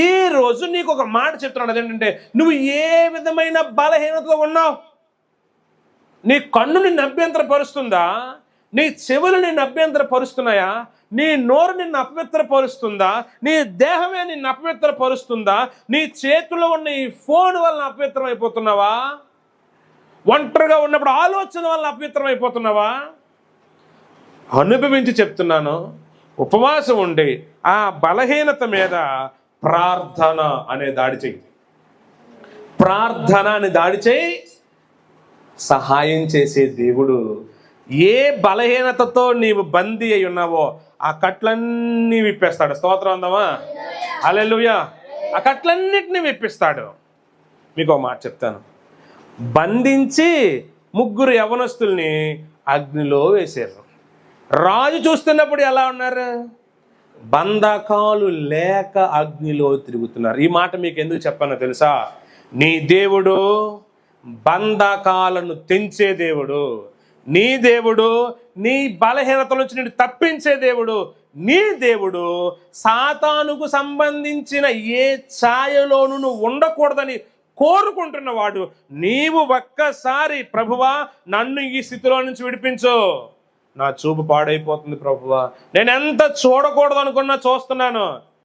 ఈ రోజు నీకు ఒక మాట చెప్తున్నాడు, అదేంటంటే నువ్వు ఏ విధమైన బలహీనతలో ఉన్నావు. నీ కన్ను నిన్ను అభ్యంతరపరుస్తుందా? నీ చెవులు నిన్ను అభ్యంతరపరుస్తున్నాయా? నీ నోరు నిన్ను అపవిత్రపరుస్తుందా? నీ దేహమే నిన్ను అపవిత్రపరుస్తుందా? నీ చేతిలో ఉన్న ఈ ఫోన్ వలన అపవిత్రం అయిపోతున్నావా? ఒంటరిగా ఉన్నప్పుడు ఆలోచన వలన అపవిత్రం అయిపోతున్నావా? అనుభవించి చెప్తున్నాను, ఉపవాసం ఉండి ఆ బలహీనత మీద ప్రార్థన అనే దాడి చెయ్యి. ప్రార్థన అని దాడి చేయి. సహాయం చేసే దేవుడు, ఏ బలహీనతతో నీవు బందీ అయి ఉన్నావో ఆ కట్లన్నీ విప్పేస్తాడు. స్తోత్రం అందామా? హల్లెలూయా. ఆ కట్లన్నిటినీ విప్పిస్తాడు. మీకు ఒక మాట చెప్తాను. బంధించి 3 యవనస్తుల్ని అగ్నిలో వేశారు. రాజు చూస్తున్నప్పుడు ఎలా ఉన్నారు? బంధకాలు లేక అగ్నిలో తిరుగుతున్నారు. ఈ మాట మీకు ఎందుకు చెప్పానో తెలుసా? నీ దేవుడు బంధకాలను తెంచే దేవుడు. నీ దేవుడు నీ బలహీనతల నుంచి నిన్ను తప్పించే దేవుడు. నీ దేవుడు సాతానుకు సంబంధించిన ఏ ఛాయలోనూ నువ్వు ఉండకూడదని కోరుకుంటున్నవాడు. నీవు ఒక్కసారి ప్రభువా నన్ను ఈ స్థితిలో నుంచి విడిపించు, నా చూపు పాడైపోతుంది ప్రభువా, నేను ఎంత చూడకూడదు అనుకున్నా చూస్తున్నాను,